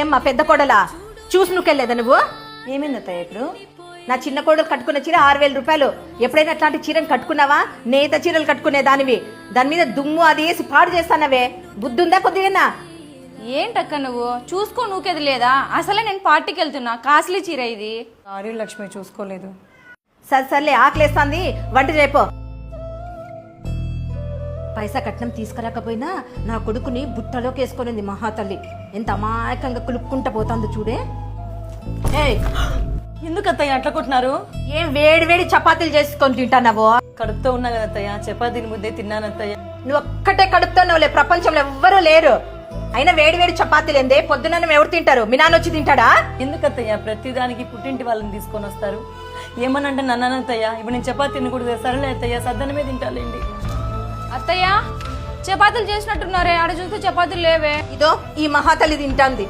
ఏమ్మా పెద్ద కోడలా చూసి నువ్వుకెళ్ళలేదా నువ్వు? ఏమైంది అత్తయ్య ఇప్పుడు? నా చిన్న కోడలు కట్టుకున్న చీర 6,000 రూపాయలు. ఎప్పుడైనా అట్లాంటి చీరను కట్టుకున్నావా? నేత చీరలు కట్టుకునే దానివి, దాని మీద దుమ్ము అది వేసి పాడు చేస్తానవే. బుద్ధి ఉందా కొద్దిగా? ఏంటక్క నువ్వు చూసుకో, నువ్వుకేది లేదా? అసలే నేను పార్టీకి వెళ్తున్నా, కాస్ట్లీ చీర ఇది. సారీ లక్ష్మి, చూసుకోలేదు. సరే సర్లే, ఆకలేస్తాంది, వంట రేపో. పైసా కట్నం తీసుకురాకపోయినా నా కొడుకుని బుట్టలోకి వేసుకొనింది మహాతల్లి. ఎంత అమాయకంగా కులుక్కుంటా పోతాంది చూడే. ఏయ్, ఎందుకు అత్తయ్య అట్లా కొట్టినారు? ఏం వేడి వేడి చపాతీలు చేసుకొని తింటానవో? కడుపుతో ఉన్నా కదా అత్తయ్య, చపాతీని ముద్దే తిన్నాను అత్తయ్య. నువ్వు ఒక్కటే కడుపుతున్నావులే, ప్రపంచంలో ఎవ్వరూ లేరు. అయినా వేడి వేడి చపాతీలు ఏందే? పొద్దున్న ఎవరు తింటారు? మీ నాన్న వచ్చి తింటాడా? ఎందుకు అత్తయ్య ప్రతిదానికి పుట్టింటి వాళ్ళని తీసుకొని వస్తారు? ఏమనంటే నన్ను అత్తయ్య, ఇప్పుడు నేను చపాతీని కూడా సరేలే అత్తయ్య, సద్దనమే తింటాలేండి. అత్తయ్య చపాతీలు చేసినట్టున్నారే, ఆడ చూస్తే చపాతీలు లేవే. ఇదో ఈ మహాతల్లి తింటాంది.